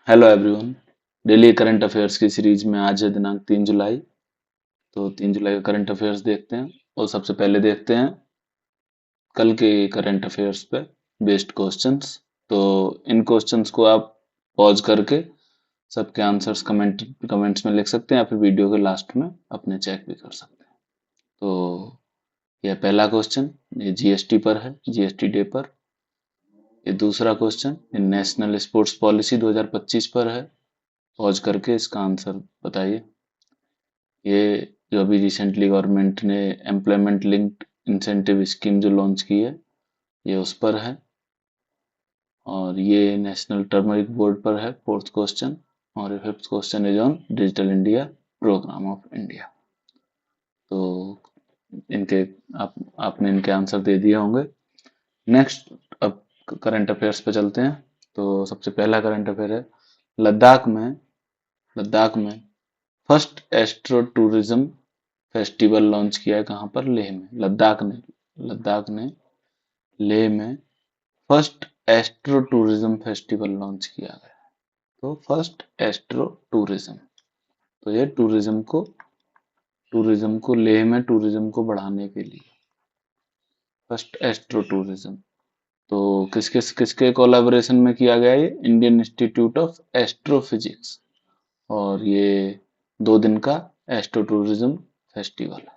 Hello everyone. Daily current affairs की series में आज है दिनांक 3 जुलाई। तो 3 जुलाई का करंट अफेयर्स देखते हैं और सबसे पहले देखते हैं कल के करंट अफेयर्स पे बेस्ड क्वेश्चंस। तो इन क्वेश्चंस को आप पॉज करके सबके आंसर्स कमेंट्स में लिख सकते हैं या फिर वीडियो के लास्ट में अपने चेक भी कर सकते हैं। तो यह पहला क्वेश्चन, ये जीएसटी पर है, जीएसटी डे पर। ये दूसरा क्वेश्चन ये नेशनल स्पोर्ट्स पॉलिसी 2025 पर है। पॉज करके इसका आंसर बताइए। ये जो अभी रिसेंटली गवर्नमेंट ने एम्प्लॉयमेंट लिंक्ड इंसेंटिव स्कीम जो लॉन्च की है, ये उस पर है। और ये नेशनल टर्मरिक बोर्ड पर है, फोर्थ क्वेश्चन। और ये fifth question is on digital India program of India. तो इनके आपने इनके आंसर दे दिए होंगे। नेक्स्ट, अब करंट अफेयर्स पे चलते हैं। तो सबसे पहला करंट अफेयर है, लद्दाख में लद्दाख में first astro tourism festival launch किया है। कहाँ पर? लेह में। लद्दाख ने लेह में first astro tourism festival launch किया गया। तो फर्स्ट एस्ट्रो टूरिज्म, तो ये टूरिज्म को लेह में टूरिज्म को बढ़ाने के लिए फर्स्ट एस्ट्रो टूरिज्म। तो किसके किसके कोलैबोरेशन में किया गया? ये इंडियन इंस्टीट्यूट ऑफ एस्ट्रोफिजिक्स। और ये 2 दिन का एस्ट्रो टूरिज्म फेस्टिवल है।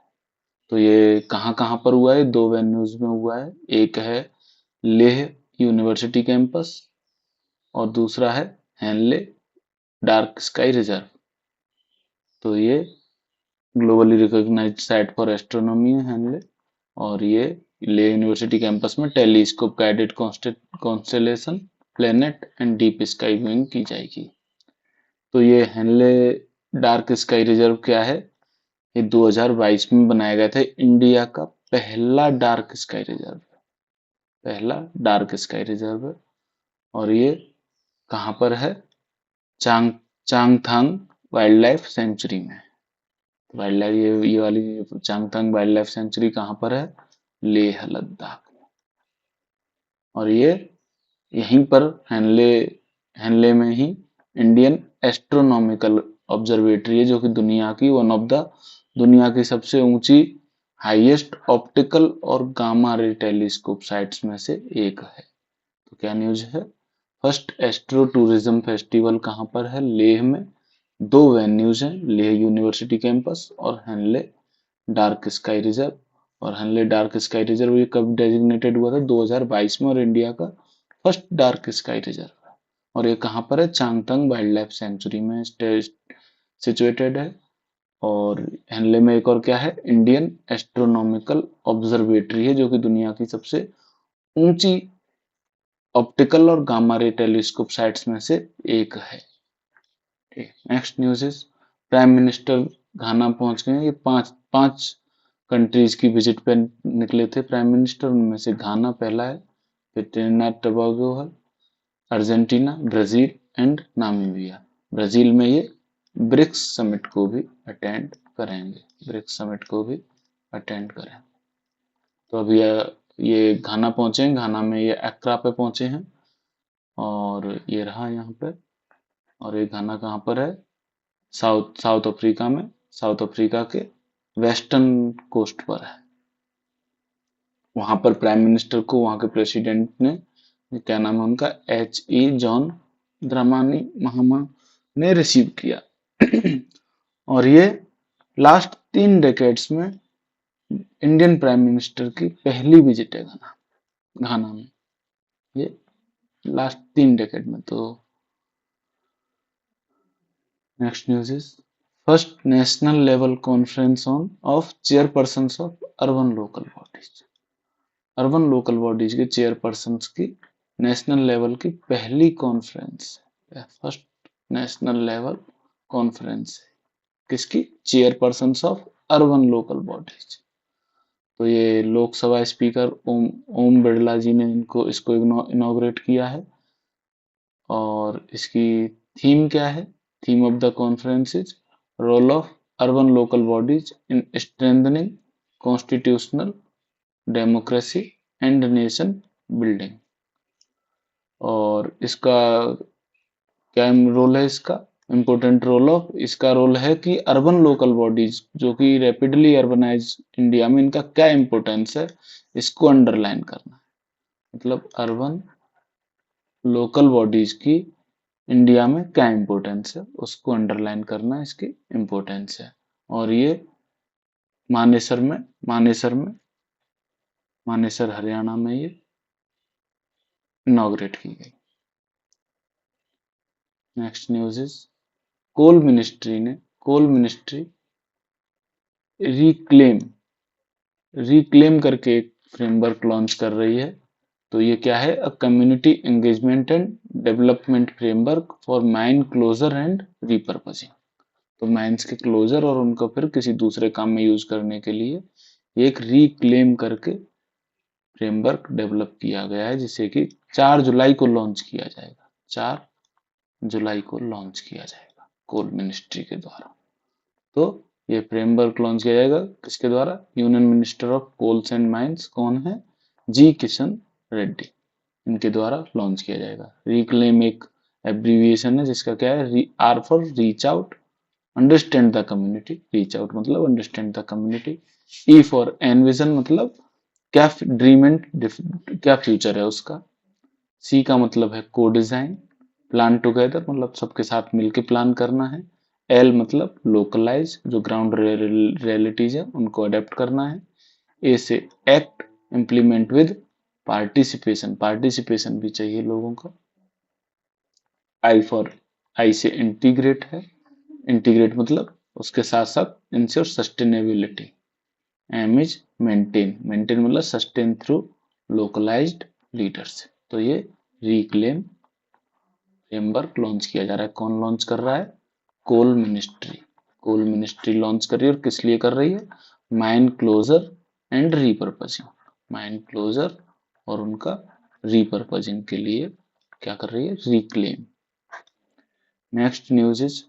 तो ये कहाँ कहाँ पर हुआ है? 2 वेन्यूज में हुआ है। एक है लेह यूनिवर्सिटी कैंपस और दूसरा है हैनले डार्क स्काई रिजर्व। तो ये globally recognised site for astronomy है हैनले। और ये ले यूनिवर्सिटी कैंपस में telescope guided constellation, planet and deep sky viewing की जाएगी। तो ये हैनले डार्क स्काई रिजर्व क्या है? ये 2022 में बनाया गया था, इंडिया का पहला डार्क स्काई रिजर्व है। और ये कहाँ पर है? चांग चांगथांग वाइल्ड लाइफ सेंचुरी में। वाइल्ड लाइफ ये वाली चांगथांग वाइल्ड लाइफ सेंचुरी कहाँ पर है? लेह लद्दाख में। और ये यहीं पर हैनले हैनले में ही इंडियन एस्ट्रोनॉमिकल ऑब्जर्वेटरी है, जो कि दुनिया की सबसे ऊंची हाईएस्ट ऑप्टिकल और गामा रे टेलीस्कोप साइट्स में से एक है। तो क्या न्यूज है? फर्स्ट एस्ट्रो टूरिज्म फेस्टिवल कहाँ पर है? लेह में। 2 वेन्यूज हैं, लेह यूनिवर्सिटी कैंपस और हैनले डार्क स्काई रिजर्व। और हैनले डार्क स्काई रिजर्व ये कब डेजिग्नेटेड हुआ था? 2022 में। और इंडिया का फर्स्ट डार्क स्काई रिजर्व है। और ये कहाँ पर है? चांगथंग वाइल्ड लाइफ सेंचुरी में सिचुएटेड है। और हैनले में एक और क्या है? इंडियन एस्ट्रोनॉमिकल ऑब्जर्वेटरी है, जो कि दुनिया की सबसे ऊंची ऑप्टिकल और गामा रे टेलीस्कोप साइट्स में से एक है। Next news is, prime minister Ghana पहुंच गए। ये पांच पांच कंट्रीज की विजिट पे निकले थे प्राइम मिनिस्टर। उनमें से घाना पहला है, फिर ट्रिनिडाद टोबैगो है, Argentina, Brazil and Namibia. Brazil में ये ब्रिक्स समिट को भी अटेंड करेंगे। ब्रिक्स समिट को भी अटेंड करें। तो अभी ये घाना पहुंचे हैं। घाना में ये एक्रा पे पहुंचे हैं और ये रहा यहाँ पे। और ये घाना कहाँ पर है? साउथ साउथ अफ्रीका में। साउथ अफ्रीका के वेस्टर्न कोस्ट पर है। वहां पर प्राइम मिनिस्टर को वहां के प्रेसिडेंट ने, क्या नाम है उनका, H.E. जॉन द्रमानी महामा ने रिसीव किया। और ये लास्ट 3 डेकेड्स में इंडियन प्राइम मिनिस्टर की पहली विजिट है घाना में। ये लास्ट 3 डेकेड में। तो next news is, first national level conference on off chairpersons of urban local bodies के चेयरपर्सन्स की नेशनल लेवल की पहली कॉन्फ्रेंस है। फर्स्ट नेशनल लेवल कॉन्फ्रेंस है किसकी? Chairpersons of urban local bodies. तो ये लोकसभा स्पीकर ओम बिरला जी ने इसको इनॉग्रेट किया है। और इसकी थीम क्या है? Theme of the conference is role of urban local bodies in strengthening constitutional democracy and nation building. और इसका क्या रोल है इसका? इम्पोर्टेंट रोल ऑफ इसका रोल है कि अर्बन लोकल बॉडीज जो कि रैपिडली अर्बनाइज इंडिया में, इनका क्या इम्पोर्टेंस है, इसको अंडरलाइन करना है। मतलब अर्बन लोकल बॉडीज की इंडिया में क्या इम्पोर्टेंस है, उसको अंडरलाइन करना इसकी इम्पोर्टेंस है। और ये मानेसर में मानेसर हरियाणा में ये इनॉग्रेट की गई। Next news is coal ministry reclaim करके एक फ्रेमवर्क लॉन्च कर रही है। तो ये क्या है? A community engagement and development framework for mine closure and repurposing. तो माइंस के क्लोजर और उनको फिर किसी दूसरे काम में यूज करने के लिए एक रिक्लेम करके फ्रेमवर्क डेवलप किया गया है, जिसे कि 4 जुलाई को लॉन्च किया जाएगा। 4 जुलाई को लॉन्च किया जाएगा कोल मिनिस्ट्री के द्वारा। तो ये फ्रेमवर्क लॉन्च किया जाएगा किसके द्वारा? Union minister of coals and mines कौन है? जी किशन रेड्डी, इनके द्वारा लॉन्च किया जाएगा। रिक्लेम एक एब्रीविएशन है जिसका क्या है? R for reach out, understand the community, reach out मतलब understand the community. E for envision मतलब क्या ड्रीम एंड क्या फ्यूचर है उसका। सी का मतलब है को डिजाइन, प्लान टुगेदर मतलब सबके साथ मिलके प्लान करना है। एल मतलब लोकलाइज, जो ग्राउंड रियलिटीज है उनको अडेप्ट करना है। ए से एक्ट, इम्प्लीमेंट विद पार्टिसिपेशन भी चाहिए लोगों का। आई से इंटीग्रेट है, इंटीग्रेट मतलब उसके साथ साथ ensure sustainability. Aim is maintain मतलब सस्टेन थ्रू लोकलाइज्ड लीडरशिप। तो ये रिक्लेम फ्रेमवर्क लॉन्च किया जा रहा है। कौन लॉन्च कर रहा है? कोल मिनिस्ट्री लॉन्च कर रही है। और किस लिए कर रही है? Mine closure and repurposing, mine closure और उनका रीपर्पजिंग के लिए क्या कर रही है? Reclaim. Next news is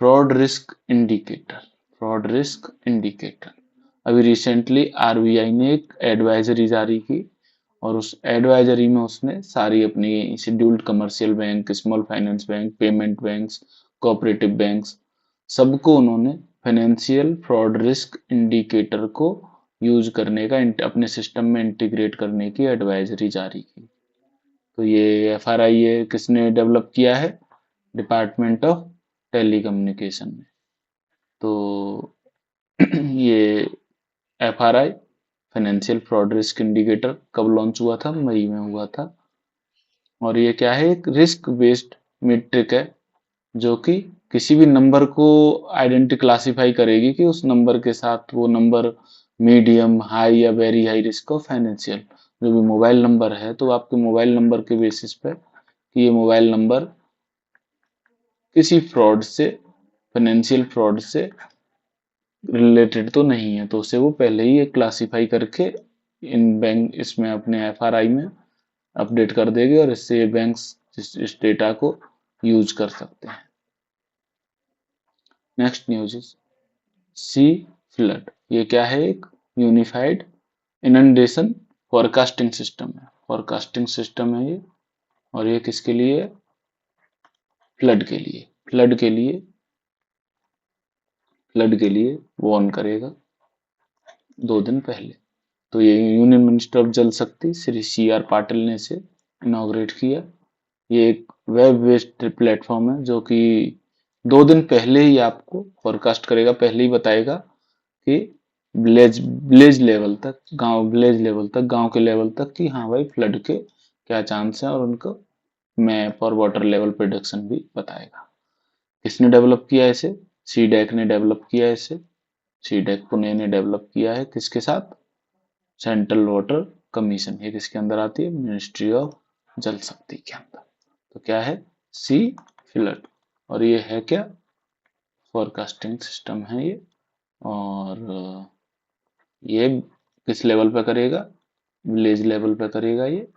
fraud risk indicator. Fraud risk indicator अभी रिसेंटली आरबीआई ने एक एडवाइजरी जारी की, और उस एडवाइजरी में उसने सारी अपनी scheduled commercial bank, small finance bank, payment banks, cooperative banks, सबको उन्होंने फाइनेंशियल फ्रॉड रिस्क इंडिकेटर को यूज करने का, अपने सिस्टम में इंटीग्रेट करने की एडवाइजरी जारी की। तो ये एफआरआई किसने डेवलप किया है? डिपार्टमेंट ऑफ टेलीकम्युनिकेशन में। तो ये FRI financial fraud risk indicator कब लॉन्च हुआ था? मई में हुआ था। और ये क्या है? एक रिस्क बेस्ड मीट्रिक है जो कि किसी भी नंबर को आइडेंटिटी क्लासिफाई करेगी कि उस नंबर के साथ वो नंबर मीडियम, हाई या very high risk of financial. जो भी मोबाइल नंबर है तो आपके मोबाइल नंबर के बेसिस पे कि ये मोबाइल नंबर किसी फ्रॉड से, फाइनेंशियल फ्रॉड से रिलेटेड तो नहीं है, तो उसे वो पहले ही क्लासिफाई करके इन बैंक इसमें अपने एफआरआई में अपडेट कर देगी, और इससे ये बैंक्स इस डेटा को यूज कर सकते हैं। Next news is C flood. ये क्या है? एक यूनिफाइड इनंडेशन फोरकास्टिंग सिस्टम है। फोरकास्टिंग सिस्टम है ये, और ये किसके लिए? फ्लड के लिए। फ्लड के लिए वार्न करेगा 2 दिन पहले। तो ये यूनियन मिनिस्टर ऑफ जल शक्ति श्री सी आर पाटिल ने इसे इनॉग्रेट किया। ये एक वेब बेस्ड प्लेटफॉर्म है जो कि 2 दिन पहले ही आपको फोरकास्ट करेगा, पहले ही बताएगा कि विलेज लेवल तक, गांव के लेवल तक कि हाँ भाई फ्लड के क्या चांस है, और उनको मैप और वाटर लेवल प्रिडिक्शन भी बताएगा। किसने डेवलप किया इसे? सीडैक ने डेवलप किया इसे। सीडैक पुणे ने डेवलप किया है किसके साथ? Central water commission. ये किसके अंदर आती है? मिनिस्ट्री ऑफ जल शक्ति के अंदर। तो क्या है? सी फ्लड। और ये है क्या? फोरकास्टिंग सिस्टम है ये। और ये किस लेवल पे करेगा? विलेज लेवल पे करेगा ये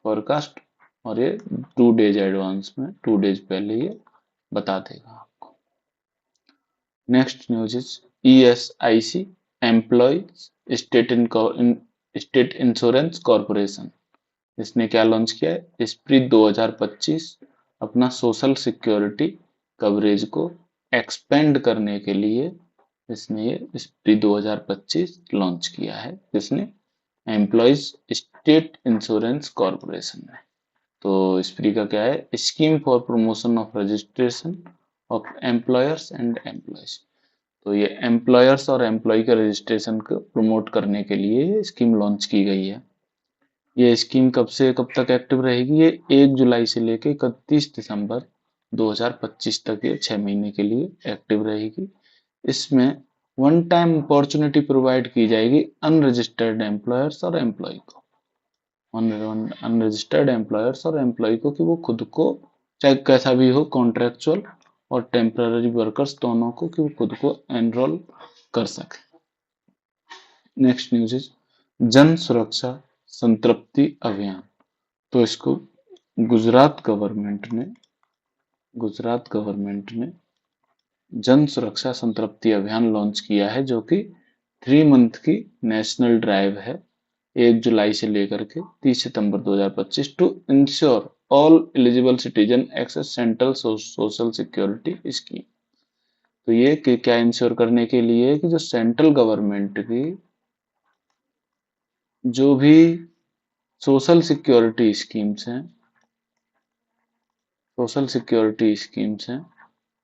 फोरकास्ट। और ये 2 डेज एडवांस में, 2 डेज पहले ये बता देगा आपको। Next news is ESIC employ state insurance corporation. इसने क्या लॉन्च किया है? स्प्रिट 2025 अपना सोशल सिक्योरिटी कवरेज को एक्सपेंड करने के लिए इसने ये स्प्री 2025 लॉन्च किया है। किसने? एम्प्लॉयज स्टेट इंश्योरेंस कॉरपोरेशन ने। तो स्प्री का क्या है? Scheme for promotion of registration of employers and employees. तो ये एम्प्लॉयर्स और एम्प्लॉय के रजिस्ट्रेशन को प्रमोट करने के लिए ये स्कीम लॉन्च की गई है। ये स्कीम कब से कब तक एक्टिव रहेगी? ये 1 जुलाई से लेकर 31 दिसंबर 2025 तक ये 6 महीने के लिए एक्टिव रहेगी। इसमें वन टाइम अपॉर्चुनिटी प्रोवाइड की जाएगी अनरजिस्टर्ड एम्प्लॉयर्स और एम्प्लॉय को, अनरजिस्टर्ड एम्प्लॉयर्स और एम्प्लॉय को, कि वो खुद को चाहे कैसा भी हो, कॉन्ट्रेक्चुअल और टेम्पररी वर्कर्स दोनों को, कि वो खुद को एनरोल कर सके। नेक्स्ट न्यूज इज जन सुरक्षा संतृप्ति अभियान। तो इसको गुजरात गवर्नमेंट ने जन सुरक्षा संतृप्ति अभियान लॉन्च किया है, जो कि 3 मंथ की नेशनल ड्राइव है, 1 जुलाई से लेकर के 30 सितंबर 2025 to ensure all eligible citizen access central social security scheme. तो ये क्या इंश्योर करने के लिए कि जो सेंट्रल गवर्नमेंट की जो भी सोशल सिक्योरिटी स्कीम्स हैं,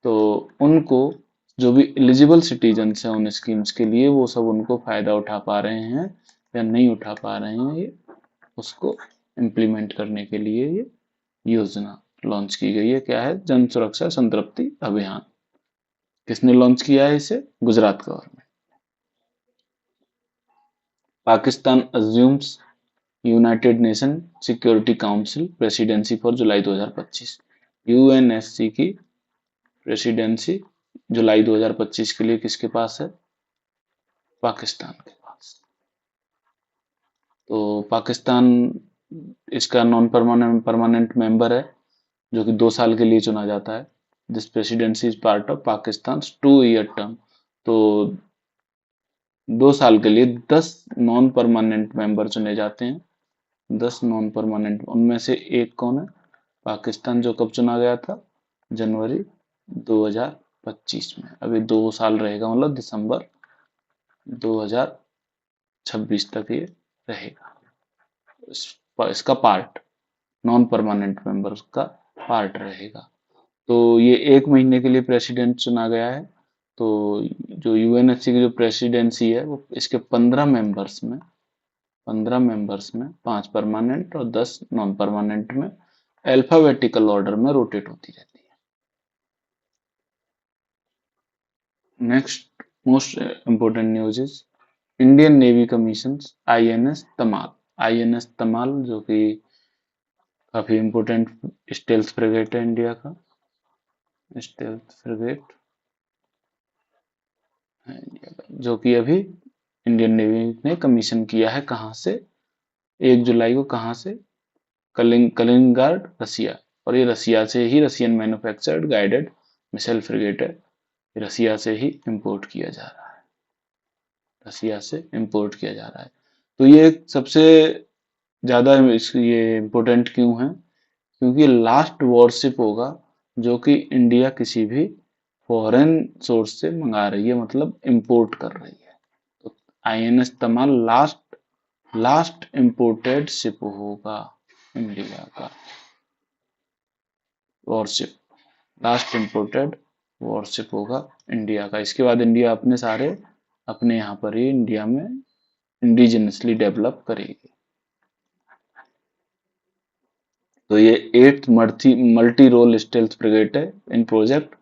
तो उनको जो भी एलिजिबल सिटीजन्स हैं उन स्कीम्स के लिए, वो सब उनको फायदा उठा पा रहे हैं या नहीं उठा पा रहे हैं, ये उसको इम्प्लीमेंट करने के लिए ये योजना लॉन्च की गई है। क्या है? जन सुरक्षा संतृप्ति अभियान। किसने लॉन्च किया है इसे? Gujarat government. Pakistan assumes United nation security council presidency for July 2025। UNSC की प्रेसिडेंसी जुलाई 2025 के लिए किसके पास है? पाकिस्तान के पास। तो पाकिस्तान इसका नॉन परमानेंट मेंबर है, जो कि 2 साल के लिए चुना जाता है। This presidency is part of Pakistan 2 year term. तो 2 साल के लिए 10 नॉन परमानेंट मेंबर चुने जाते हैं। 10 नॉन परमानेंट, उनमें से एक कौन है? पाकिस्तान, जो कब चुना गया था? जनवरी 2025 में। अभी 2 साल रहेगा, मतलब दिसंबर 2026 तक ये रहेगा। इसका पार्ट, नॉन परमानेंट मेंबर का पार्ट रहेगा। तो ये 1 महीने के लिए प्रेसिडेंट चुना गया है। तो जो यूएनएससी की जो प्रेसिडेंसी है, वो इसके 15 मेंबर्स में 5 परमानेंट और 10 नॉन परमानेंट में अल्फाबेटिकल ऑर्डर में रोटेट होती रहती है। Next most important news is Indian navy commission INS Tamal. INS Tamal, जो कि काफी इंपोर्टेंट स्टेल्थ फ्रिगेट है इंडिया का, स्टेल्थ फ्रिगेट है इंडिया का, जो कि अभी इंडियन नेवी ने कमीशन किया है। कहाँ से? 1 जुलाई को। कहाँ से? कलिंगार्ड, रसिया। और ये रसिया से ही, Russian manufactured guided missile frigate है, रसिया से ही इंपोर्ट किया जा रहा है। रसिया से इंपोर्ट किया जा रहा है। तो ये सबसे ज्यादा ये इम्पोर्टेंट क्यों है? क्योंकि लास्ट वॉरशिप होगा जो कि इंडिया किसी भी फॉरेन सोर्स से मंगा रही है, मतलब इंपोर्ट कर रही है। तो INS Tamal last imported ship होगा इंडिया का, वॉरशिप, लास्ट इंपोर्टेड वॉरशिप होगा इंडिया का। इसके बाद इंडिया अपने सारे अपने यहाँ पर ही इंडिया में इंडिजिनसली डेवलप करेगी। तो ये 8th multi role stealth frigate है in project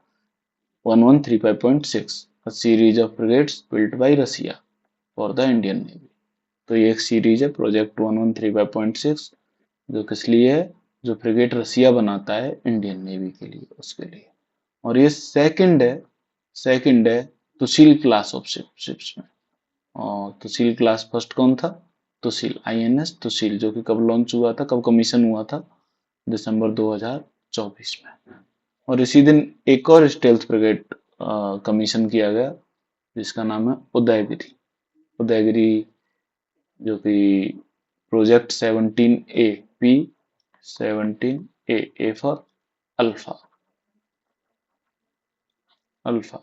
1135.6, a series of frigates built by Russia for the Indian Navy। तो ये एक सीरीज है प्रोजेक्ट 1135.6, जो किस लिए है? जो फ्रिगेट रसिया बनाता है इंडियन नेवी के लिए, उसके लिए। और ये सेकंड है तुशील क्लास ऑफ शिप्स में। और तुशील क्लास फर्स्ट कौन था? तुशील, आईएनएस तुशील, जो कि कब लॉन्च हुआ था, कब कमीशन हुआ था? दिसंबर 2024 में। और इसी दिन एक और स्टेल्थ फ्रिगेट कमीशन किया गया, जिसका नाम है उदयगिरी। उदयगिरी, जो कि project 17A, P 17A, A for alpha. Alpha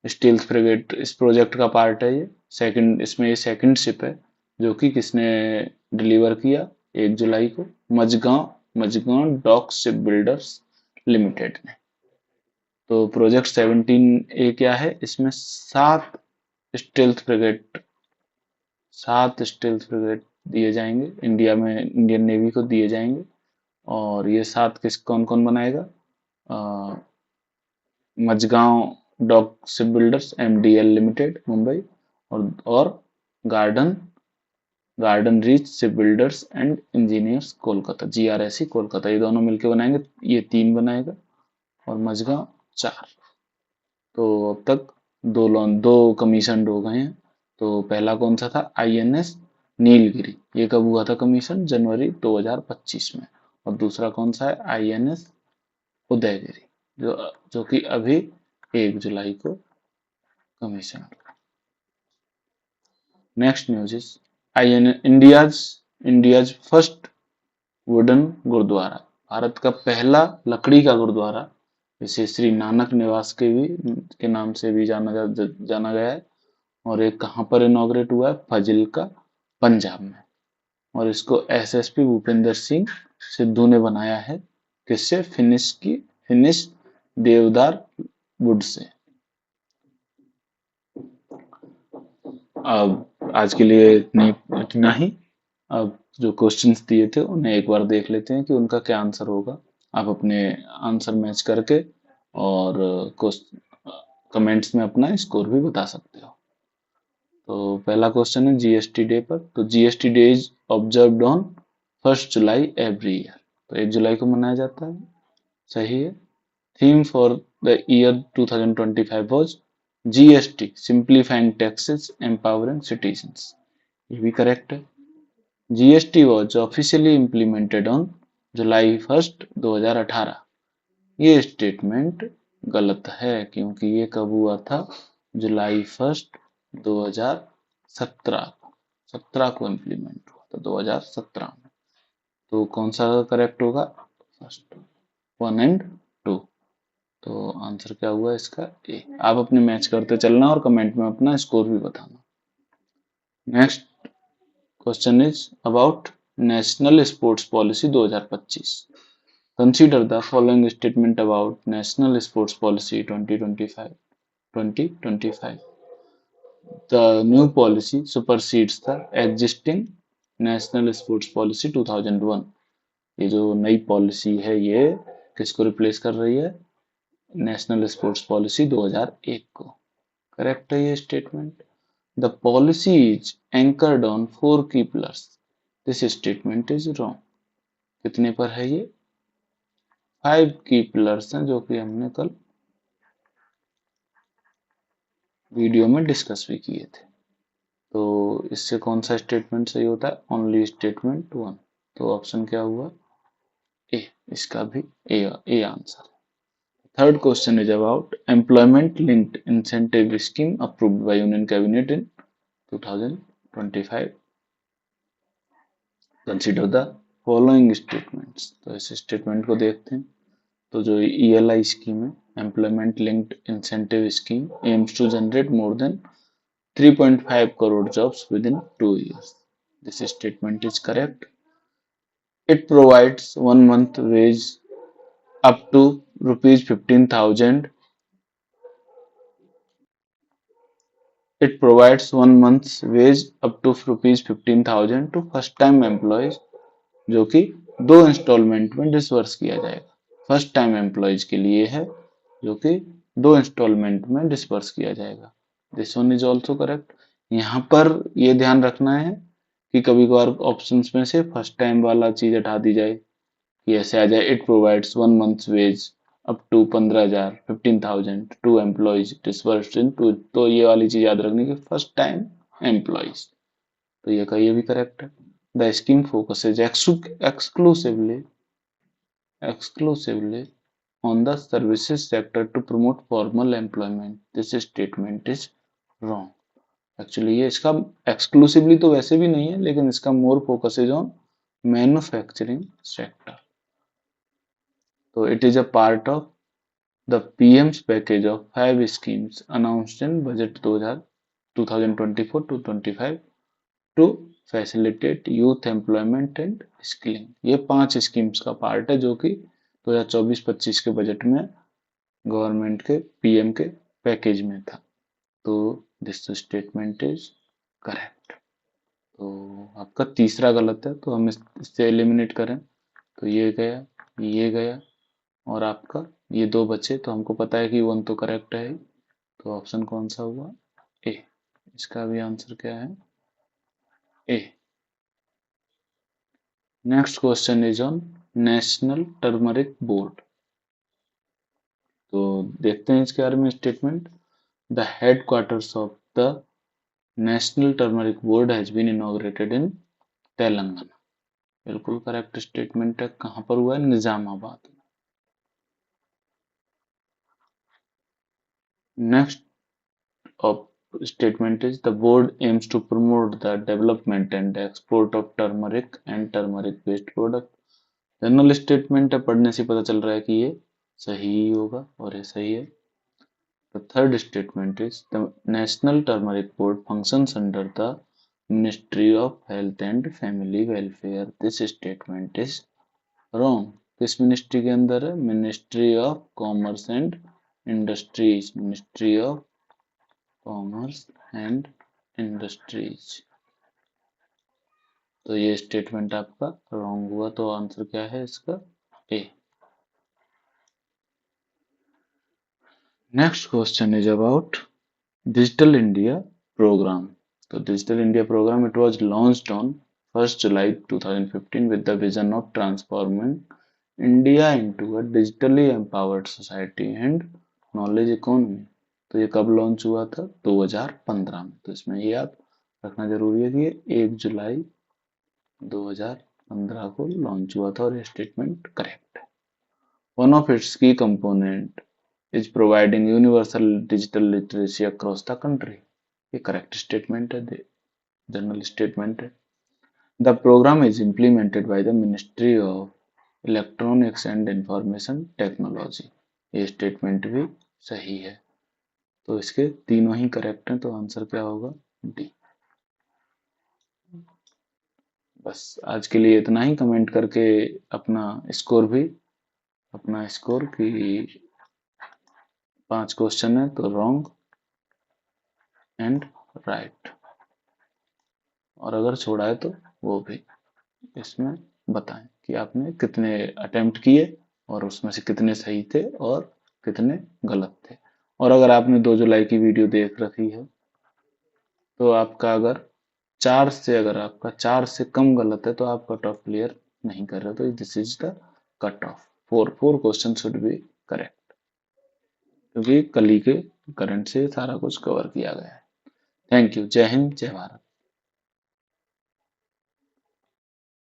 stealth frigate इस प्रोजेक्ट का पार्ट है ये। सेकंड, इसमें ये सेकंड शिप है जो कि किसने डिलीवर किया 1 जुलाई को, Mazagon Mazagon dock ship builders limited ने। तो प्रोजेक्ट 17A क्या है, इसमें 7 स्टेल्थ फ्रिगेट दिए जाएंगे इंडिया में, इंडियन नेवी को दिए जाएंगे। और ये 7 किस कौन कौन बनाएगा, Mazagon dock ship builders MDL limited Mumbai, और garden garden reach ship builders and engineers Kolkata, GRSE Kolkata, ये दोनों मिलकर बनाएंगे। ये 3 बनाएगा और मजगांव 4। तो अब तक दो कमीशन हो गए हैं। तो पहला कौन सा था, INS नीलगिरी, ये कब हुआ था कमीशन, जनवरी 2025 में। और दूसरा कौन सा है, INS उदयगिरी, जो कि अभी 1 जुलाई को commission. Next news is India's first wooden gurdwara, Bharat का पहला लकड़ी का गुरुद्वारा, इसे श्री नानक निवास के नाम से भी जाना गया है। और एक कहाँ पर इनॉग्रेट हुआ है, फाजिल्का पंजाब में। और इसको SSP भूपेंद्र सिंह सिद्धू ने बनाया है, किससे, फिनिश देवदार वुड से। अब आज के लिए इतना ही। अब जो क्वेश्चंस दिए थे उन्हें एक बार देख लेते हैं कि उनका क्या आंसर होगा। आप अपने आंसर मैच करके और कमेंट्स में अपना स्कोर भी बता सकते हो। तो पहला क्वेश्चन है GST डे पर, तो GST day is observed on 1 July every year, तो 1 जुलाई को मनाया जाता है, सही है। Theme for the year 2025 was GST simplifying taxes empowering citizens, ये भी करेक्ट है। GST was officially implemented on जुलाई 1 2018, ये स्टेटमेंट गलत है क्योंकि ये कब हुआ था, जुलाई 1 2017 को इम्प्लीमेंट हुआ था, 2017 में। तो कौन सा करेक्ट होगा, फर्स्ट 1 एंड 2। तो आंसर क्या हुआ इसका, ए। आप अपने मैच करते चलना और कमेंट में अपना स्कोर भी बताना। Next question is about national sports policy 2025। Consider the following statement about national sports policy 2025। The new policy supersedes the existing national sports policy 2001। ये जो नई पॉलिसी है ये किसको रिप्लेस कर रही है, नेशनल स्पोर्ट्स पॉलिसी 2001 को। करेक्ट है ये statement. The policy is anchored on 4 की pillars, this statement is wrong. कितने पर है ये, 5 की पिलर्स हैं, जो कि हमने कल वीडियो में डिस्कस भी किए थे। तो इससे कौन सा स्टेटमेंट सही होता है, ओनली स्टेटमेंट 1। तो ऑप्शन क्या हुआ, ए, इसका भी A answer. Third question is about employment linked incentive scheme approved by union cabinet in 2025। Consider the following statements, तो इस स्टेटमेंट को देखते हैं। तो जो ELI स्कीम है, employment linked incentive scheme, aims to generate more than 3.5 crore jobs within 2 years. This statement is correct. It provides 1 month wage up to rupees 15,000. It provides 1 month's wage up to rupees 15,000 to first time employees, जो कि 2 instalment में disburse किया जाएगा। First time employees के लिए है, जो कि 2 इंस्टॉलमेंट में डिसवर्स किया जाएगा। This one is also correct. यहाँ पर ये ध्यान रखना है कि कभी कभार ऑप्शंस में से फर्स्ट टाइम वाला चीज हटा दी जाए, कि ऐसे आ जाए it provides 1 month's wage up to 15,000 15,000 to employees disbursed in two, तो ये वाली चीज याद रखनी कि फर्स्ट टाइम एम्प्लॉयज। तो ये भी करेक्ट है। The scheme focuses exclusively on the services sector to promote formal employment. This statement is wrong. Actually ये इसका exclusively तो वैसे भी नहीं है, लेकिन इसका more focus is on manufacturing sector. तो it is a part of the PM's package of 5 schemes announced in budget 2024 to 25 to facilitate youth employment and skilling. ये 5 स्कीम्स का पार्ट है जो कि 2024-25 के बजट में गवर्नमेंट के पीएम के पैकेज में था। तो दिस स्टेटमेंट इज करेक्ट। तो आपका तीसरा गलत है, तो हम इससे एलिमिनेट करें तो ये गया और आपका ये 2 बचे। तो हमको पता है कि 1 तो करेक्ट है, तो ऑप्शन कौन सा हुआ? ए। इसका भी आंसर क्या है? A. Next question is on national turmeric board. तो देखते हैं इसके बारे में statement. The headquarters of the national turmeric board has been inaugurated in Telangana. बिल्कुल करेक्ट स्टेटमेंट है। कहां पर हुआ है? निजामाबाद में। Next statement is the board aims to promote the development and export of turmeric and turmeric based product। General statement है, पढ़ने से पता चल रहा है कि ये सही होगा और ये सही है। The third statement is the National Turmeric Board functions under the Ministry of Health and Family Welfare। This statement is wrong। किस मिनिस्ट्री के अंदर है? Ministry of commerce and industries. Ministry of commerce and industries. तो ये statement आपका wrong हुआ। तो answer क्या है इसका? A. Next question is about digital India program. तो digital India program it was launched on 1 July 2015 with the vision of transforming India into a digitally empowered society and knowledge economy। तो ये कब launch हुआ था? 2015 में। तो इसमें ये याद रखना जरूरी है कि ये 1 जुलाई 2015 को लॉन्च हुआ था और ये स्टेटमेंट करेक्ट है। One of its key component is providing universal digital literacy across the country. ये करेक्ट स्टेटमेंट है, जनरल स्टेटमेंट है। The program is implemented by the ministry of electronics and information technology. ये स्टेटमेंट भी सही है। तो इसके तीनों ही करेक्ट हैं। तो आंसर क्या होगा? डी। बस आज के लिए इतना ही। कमेंट करके अपना स्कोर की 5 क्वेश्चन है तो रॉन्ग एंड राइट, और अगर छोड़ा है तो वो भी इसमें बताएं कि आपने कितने अटेम्प्ट किए और उसमें से कितने सही थे और कितने गलत थे। और अगर आपने 2 जुलाई की वीडियो देख रखी है तो आपका अगर आपका 4 से कम गलत है तो आप कट ऑफ क्लियर नहीं कर रहे। तो this is the cut off. 4 question should be correct, क्योंकि कल ही के करंट से सारा कुछ कवर किया गया है। Thank you. जय हिंद, जय भारत।